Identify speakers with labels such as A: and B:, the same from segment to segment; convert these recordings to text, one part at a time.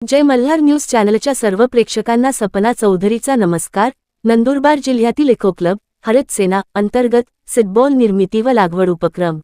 A: जय Malhar news चॅनलच्या सर्व प्रेक्षकांना सपना चौधरीचा नमस्कार। नंदुरबार जिल्ह्यातील इको क्लब हरित सेना अंतर्गत सीडबॉल निर्मिती व लागवड उपक्रम।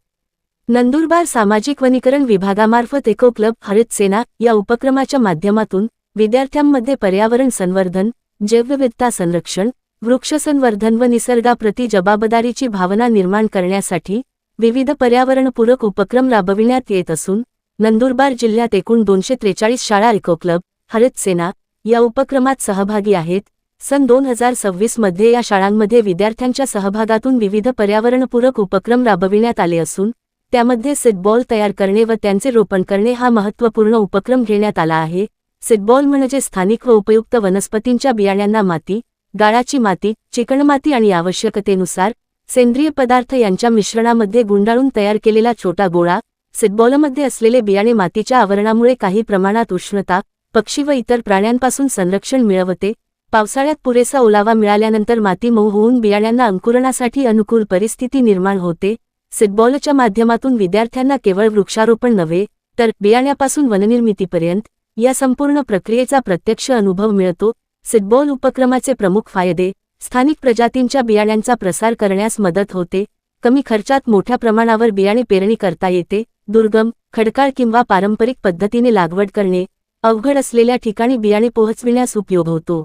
A: नंदुरबार सामाजिक वनीकरण विभागामार्फत इको क्लब हरित सेना या उपक्रमाच्या माध्यमातून विद्यार्थ्यांमध्ये पर्यावरण संवर्धन, जैवविविधता संरक्षण, वृक्ष संवर्धन व निसर्गाप्रती जबाबदारीची भावना निर्माण करण्यासाठी विविध पर्यावरणपूरक उपक्रम राबविण्यात येत असून नंदुरबार जिल्ह्यात एकूण 243 शाळा इको क्लब हरित सेना या उपक्रमात सहभागी आहेत। सन 2026 मध्ये या शाळांमध्ये विद्यार्थ्यांच्या सहभागातून विविध पर्यावरणपूरक उपक्रम राबविण्यात आले असून त्यामध्ये सीडबॉल तयार करणे व त्यांचे रोपण करणे हा महत्त्वपूर्ण उपक्रम घेण्यात आला आहे। सीडबॉल म्हणजे स्थानिक व उपयुक्त वनस्पतींच्या बियाण्यांना माती, गाळाची माती, चिकणमाती आणि आवश्यकतेनुसार सेंद्रिय पदार्थ यांच्या मिश्रणामध्ये गुंडाळून तयार केलेला छोटा गोळा। सीडबॉलमध्ये असलेले बियाणे मातीच्या आवरणामुळे काही प्रमाणात उष्णता, पक्षी व इतर प्राण्यांपासून संरक्षण मिळवते। पावसाळ्यात पुरेसा ओलावा मिळाल्यानंतर माती मऊ होऊन बियाण्यांना अंकुरणासाठी अनुकूल परिस्थिती निर्माण होते। सीडबॉलच्या माध्यमातून विद्यार्थ्यांना केवळ वृक्षारोपण नव्हे तर बियाण्यापासून वननिर्मितीपर्यंत या संपूर्ण प्रक्रियेचा प्रत्यक्ष अनुभव मिळतो। सीडबॉल उपक्रमाचे प्रमुख फायदे: स्थानिक प्रजातींच्या बियाण्यांचा प्रसार करण्यास मदत होते, कमी खर्चात मोठ्या प्रमाणावर बियाणे पेरणी करता येते, दुर्गम, खडकाळ किंवा पारंपरिक पद्धतीने लागवड करणे अवघड असलेल्या ठिकाणी बियाणे पोहोचविण्यास उपयोग होतो।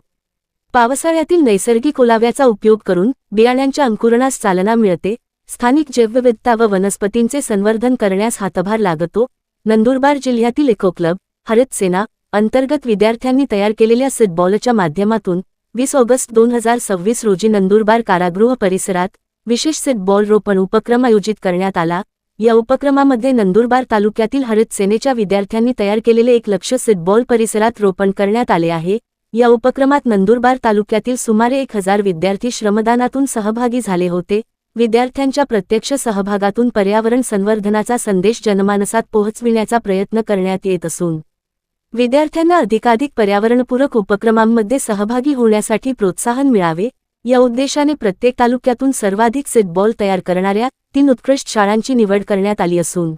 A: पावसाळ्यातील नैसर्गिक ओलाव्याचा उपयोग करून बियाण्यांच्या अंकुरणास चालना मिळते, स्थानिक जैवविविधता व वनस्पतींचे संवर्धन करण्यास हातभार लागतो। नंदुरबार जिल्ह्यातील इको क्लब हरित सेना अंतर्गत विद्यार्थ्यांनी तयार केलेल्या सीडबॉलच्या माध्यमातून 20 ऑगस्ट 2026 रोजी नंदुरबार कारागृह परिसरात विशेष सीडबॉल रोपण उपक्रम आयोजित करण्यात आला। या उपक्रमामध्ये नंदुरबार तालुक्यातील हरित सेनेच्या विद्यार्थ्यांनी तयार केलेले 1 लाख सीडबॉल परिसरात रोपण करण्यात आले आहे। या उपक्रमात नंदुरबार तालुक्यातील सुमारे 1000 विद्यार्थी श्रमदानातून सहभागी झाले होते। विद्यार्थ्यांच्या प्रत्यक्ष सहभागातून पर्यावरण संवर्धनाचा संदेश जनमानसात पोहोचविण्याचा प्रयत्न करण्यात येत असून विद्यार्थ्यांना अधिकाधिक पर्यावरणपूरक उपक्रमांमध्ये सहभागी होण्यासाठी प्रोत्साहन मिळावे या उद्देशाने प्रत्येक तालुक्यातून सर्वाधिक सीडबॉल तयार करणाऱ्या 3 उत्कृष्ट शाळांची निवड करण्यात आली असून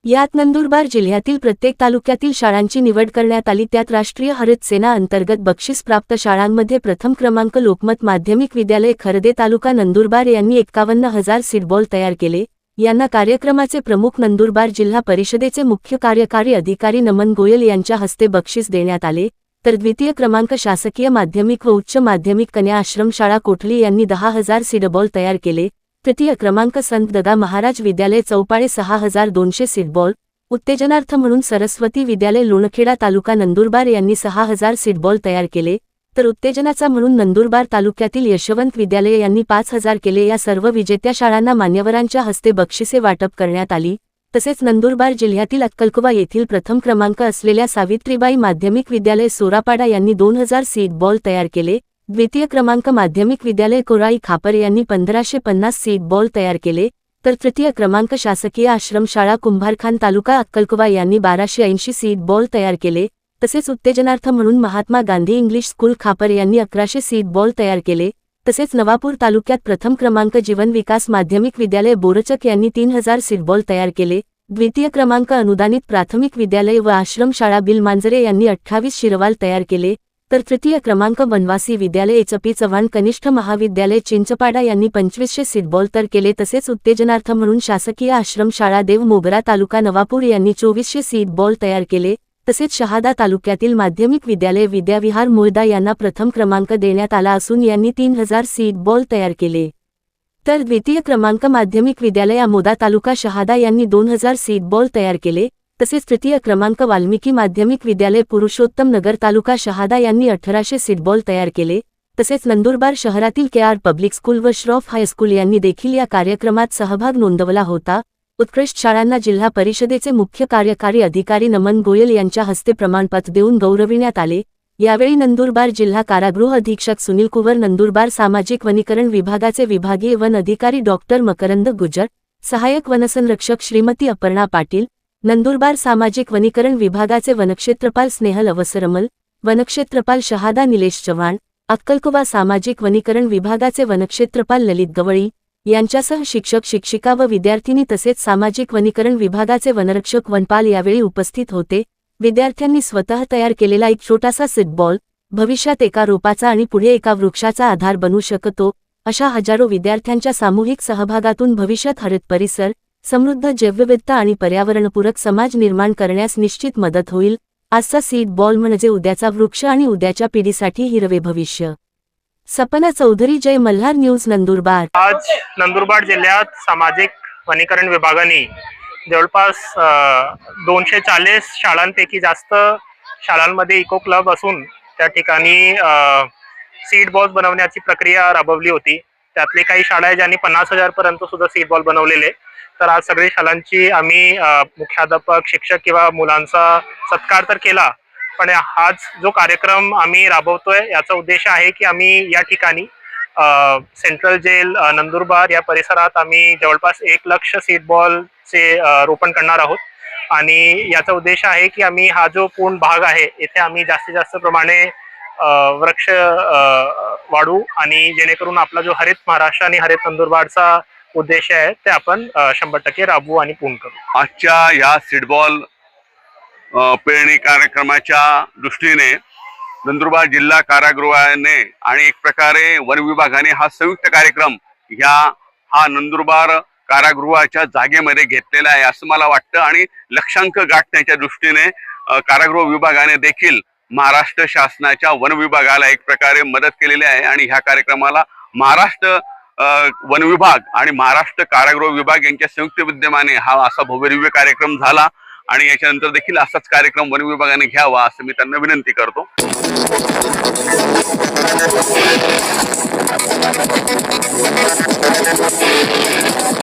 A: यात नंदुरबार जिल्ह्यातील प्रत्येक तालुक्यातील शाळांची निवड करण्यात आली। त्यात राष्ट्रीय हरित सेना अंतर्गत बक्षीसप्राप्त शाळांमध्ये प्रथम क्रमांक लोकमत माध्यमिक विद्यालय खर्दे तालुका नंदुरबार यांनी 51,000 सीडबॉल तयार केले। यांना कार्यक्रमाचे प्रमुख नंदुरबार जिल्हा परिषदेचे मुख्य कार्यकारी अधिकारी नमन गोयल यांच्या हस्ते बक्षीस देण्यात आले, तर द्वितीय क्रमांक शासकीय माध्यमिक व उच्च माध्यमिक कन्या आश्रम शाळा कोठली यांनी 10,000 सीडबॉल तयार केले। तृतीय क्रमांक संत ददा महाराज विद्यालय चौपाळे 6,200 सीडबॉल। उत्तेजनार्थ म्हणून सरस्वती विद्यालय लोणखेडा तालुका नंदुरबार यांनी 6,000 सीडबॉल तयार केले, तर उत्तेजनाचा म्हणून नंदुरबार तालुक्यातील यशवंत विद्यालय यांनी 5,000 केले। या सर्व विजेत्या शाळांना मान्यवरांच्या हस्ते बक्षिसे वाटप करण्यात आली। तसेच नंदुरबार जिल्ह्यातील अक्कलकुवा येथील प्रथम क्रमांक असलेल्या सावित्रीबाई माध्यमिक विद्यालय सोरापाडा यांनी 2,000 सीडबॉल तयार केले। द्वितीय क्रमांक माध्यमिक विद्यालय कोराळी खापर यांनी 1,550 सीडबॉल तयार केले, तर तृतीय क्रमांक शासकीय आश्रम शाळा कुंभारखान तालुका अक्कलकुवा यांनी 1,280 सीडबॉल तयार केले। तसेच उत्तेजनार्थ म्हणून महात्मा गांधी इंग्लिश स्कूल खापर यांनी 1100 सीडबॉल तयार केले। तसेच नवापूर तालुक्यात प्रथम क्रमांक जीवन विकास माध्यमिक विद्यालय बोरचक यांनी 3,000 सीडबॉल तयार केले। द्वितीय क्रमांक अनुदानित प्राथमिक विद्यालय व आश्रम शाळा बिलमांजरे यांनी 28 शिरवाल तयार केले, तर तृतीय क्रमांक वनवासी विद्यालय एचपी चव्हाण कनिष्ठ महाविद्यालय चिंचपाडा यांनी 2500 सीडबॉल तयार केले। तसेच उत्तेजनार्थ म्हणून शासकीय आश्रम शाळा देव मोगरा तालुका नवापूर यांनी 2400 सीडबॉल तयार केले। तसेच शहादा तालुक्यातील माध्यमिक विद्यालय विद्याविहार मुळदा यांना प्रथम क्रमांक देण्यात आला असून यांनी 3,000 सीडबॉल तयार केले, तर द्वितीय क्रमांक माध्यमिक विद्यालय आमोदा तालुका शहादा यांनी 2,000 सीडबॉल तयार केले। तसेच तृतीय क्रमांक वाल्मिकी माध्यमिक विद्यालय पुरुषोत्तम नगर तालुका शहादा यांनी 1800 सीडबॉल तयार केले। तसेच नंदुरबार शहरातील केआर पब्लिक स्कूल व श्रॉफ हायस्कूल यांनी देखील या कार्यक्रमात सहभाग नोंदवला होता। उत्कृष्ट शाळांना जिल्हा परिषदेचे मुख्य कार्यकारी अधिकारी नमन गोयल यांच्या हस्ते प्रमाणपत्र देऊन गौरविण्यात आले। यावेळी नंदुरबार जिल्हा कारागृह अधीक्षक सुनील कुवर, नंदुरबार सामाजिक वनीकरण विभागाचे विभागीय वन अधिकारी डॉक्टर मकरंद गुजर, सहाय्यक वनसंरक्षक श्रीमती अपर्णा पाटील, नंदुरबार सामाजिक वनीकरण विभागाचे वनक्षेत्रपाल स्नेहल अवसरमल, वनक्षेत्रपाल शहादा निलेश चव्हाण, अक्कलकुवा सामाजिक वनीकरण विभागाचे वनक्षेत्रपाल ललित गवळी, यांच्यासह शिक्षक शिक्षिका व विद्यार्थिनी तसेच सामाजिक वनीकरण विभागाचे वनरक्षक वनपाल यावेळी उपस्थित होते। विद्यार्थ्यांनी स्वतः तयार केलेला एक छोटासा सीडबॉल भविष्यात एका रोपाचा आणि पुढे एका वृक्षाचा आधार बनू शकतो। अशा हजारो विद्यार्थ्यांच्या सामूहिक सहभागातून भविष्यात हरित परिसर, समृद्ध जैवविविधता आणि पर्यावरणपूरक समाज निर्माण करण्यास निश्चित मदत होईल। आजचा सीड बॉल म्हणजे उद्याचा वृक्ष आणि उद्याच्या पिढीसाठी हिरवे भविष्य। सपना चौधरी, जय मल्हार न्यूज, नंदुरबार।
B: आज नंदुरबार जिल्ह्यात सामाजिक वनीकरण विभागाने जवळपास 240 शाळांपैकी जास्त शाळांमध्ये इको क्लब असून त्या ठिकाणी सीड बॉल्स बनवण्याची प्रक्रिया राबवली होती। त्यातले काही शाळा आहे ज्यांनी 50,000 पर्यंत सुद्धा सीड बॉल बनवलेले। तर आज सगळ्या शाळांची आम्ही मुख्याध्यापक, शिक्षक किंवा मुलांचा सत्कार तर केला, पण हाच जो कार्यक्रम आम्ही राबवतोय याचा उद्देश आहे की आम्ही या ठिकाणी सेंट्रल जेल नंदुरबार या परिसरात आम्ही जवळपास 1 लाख सीड बॉलचे रोपण करणार आहोत। आणि याचा उद्देश आहे की आम्ही हा जो पूर्ण भाग आहे इथे आम्ही जास्तीत जास्त प्रमाणे वृक्ष वाढू आणि जेणेकरून आपला जो हरित महाराष्ट्र आणि हरित नंदुरबारचा उद्देश आहे ते आपण 100% राबवू आणि पूर्ण करू।
C: आजच्या या सीडबॉल पेरणी कार्यक्रमाच्या दृष्टीने नंदुरबार जिल्हा कारागृहाने आणि एक प्रकारे वन विभागाने हा संयुक्त कार्यक्रम हा नंदुरबार कारागृहाच्या जागेमध्ये घेतलेला आहे असं मला वाटतं। आणि लक्षांक गाठण्याच्या दृष्टीने कारागृह विभागाने देखील महाराष्ट्र शासनाच्या वन विभागाला एक प्रकारे मदत केलेली आहे। आणि ह्या कार्यक्रमाला महाराष्ट्र वन विभाग आणि महाराष्ट्र कारागृह विभाग यांच्या संयुक्त विद्यमाने हा असा भव्यदिव्य कार्यक्रम झाला आणि याच्यानंतर देखील असाच कार्यक्रम वन विभागाने घ्यावा असं मी त्यांना विनंती करतो।